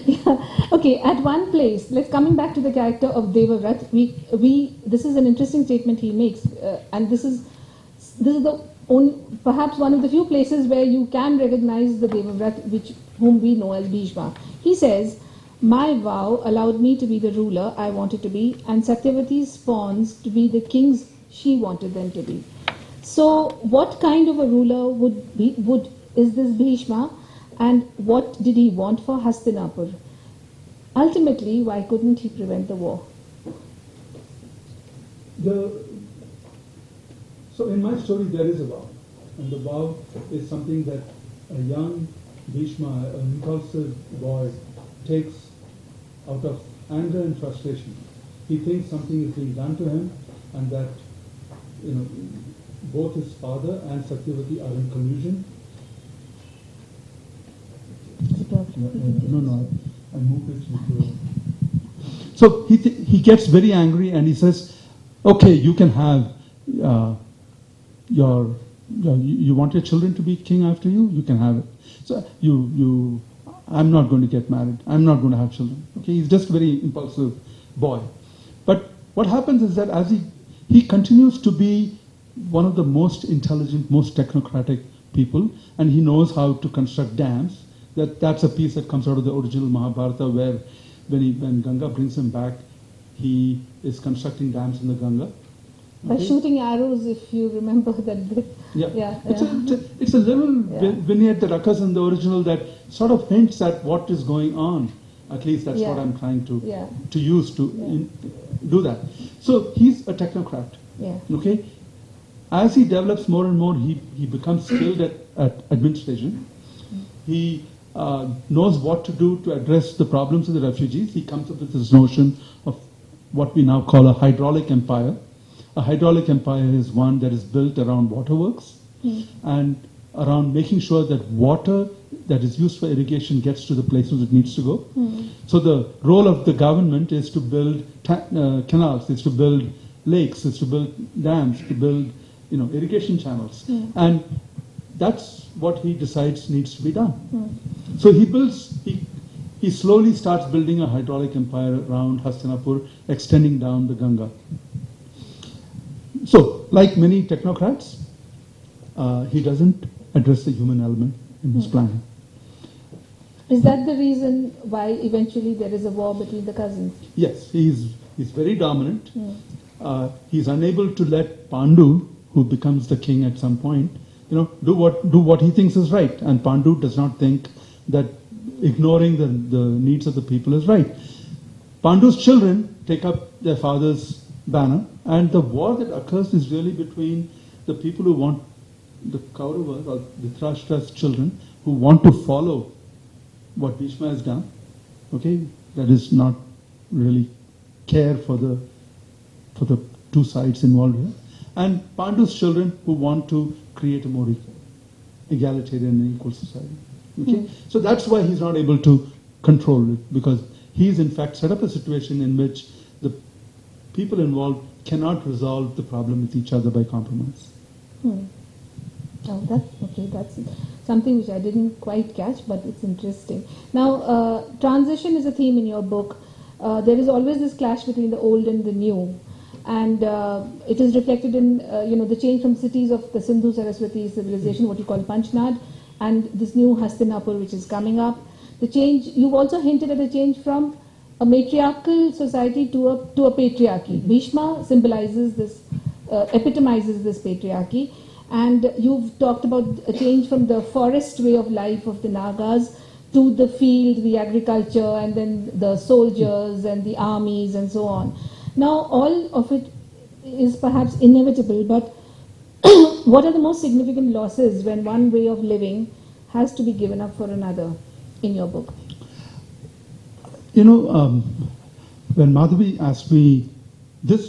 Yeah. Okay, at one place, let's coming back to the character of Devavrat. We this is an interesting statement he makes, and this is the perhaps one of the few places where you can recognize the Devavrat, which whom we know as Bhishma. He says, "My vow allowed me to be the ruler I wanted to be, and Satyavati's pawns to be the kings she wanted them to be." So, what kind of a ruler would is this Bhishma, and what did he want for Hastinapur? Ultimately, why couldn't he prevent the war? The, so in my story there is a vow, and the vow is something that a young Bhishma, an impulsive boy, takes out of anger and frustration. He thinks something is being done to him, and that both his father and Satyavati are in collusion. No, I moved it. So he gets very angry and he says, "Okay, you can have you want your children to be king after you. You can have it. So I'm not going to get married. I'm not going to have children." Okay, he's just a very impulsive boy. But what happens is that as he continues to be one of the most intelligent, most technocratic people, and he knows how to construct dams. That's a piece that comes out of the original Mahabharata, where when Ganga brings him back, he is constructing dams in the Ganga. Okay? By shooting arrows, if you remember that bit. Yeah. It's a little vignette that occurs in the original that sort of hints at what is going on. At least that's what I'm trying to use to do that. So he's a technocrat. Yeah. Okay. As he develops more and more, he becomes skilled at administration. He knows what to do to address the problems of the refugees. He comes up with this notion of what we now call a hydraulic empire. A hydraulic empire is one that is built around waterworks and around making sure that water that is used for irrigation gets to the places it needs to go. So the role of the government is to build canals, is to build lakes, is to build dams, to build irrigation channels. And that's what he decides needs to be done. So he slowly starts building a hydraulic empire around Hastinapur, extending down the Ganga. So, like many technocrats, he doesn't address the human element in his planning. Is that the reason why eventually there is a war between the cousins? Yes, he's very dominant. He's unable to let Pandu, who becomes the king at some point, do what he thinks is right. And Pandu does not think that ignoring the needs of the people is right. Pandu's children take up their father's banner, and the war that occurs is really between the people who want the Kauravas, or Dhritarashtra's children, who want to follow what Bhishma has done. Okay, that is not really care for the two sides involved here, and Pandu's children who want to create a more egalitarian and equal society. Okay, so that's why he's not able to control it, because he's in fact set up a situation in which the people involved cannot resolve the problem with each other by compromise. Oh, that's something which I didn't quite catch, but it's interesting. Now, transition is a theme in your book. There is always this clash between the old and the new, and it is reflected in the change from cities of the Sindhu Saraswati civilization, what you call Panchnad, and this new Hastinapur which is coming up. The change, you've also hinted at a change from a matriarchal society to a patriarchy. Bhishma symbolizes this, epitomizes this patriarchy. And you've talked about a change from the forest way of life of the Nagas to the field, the agriculture, and then the soldiers and the armies and so on. Now, all of it is perhaps inevitable, but what are the most significant losses when one way of living has to be given up for another in your book? When Madhavi asked me this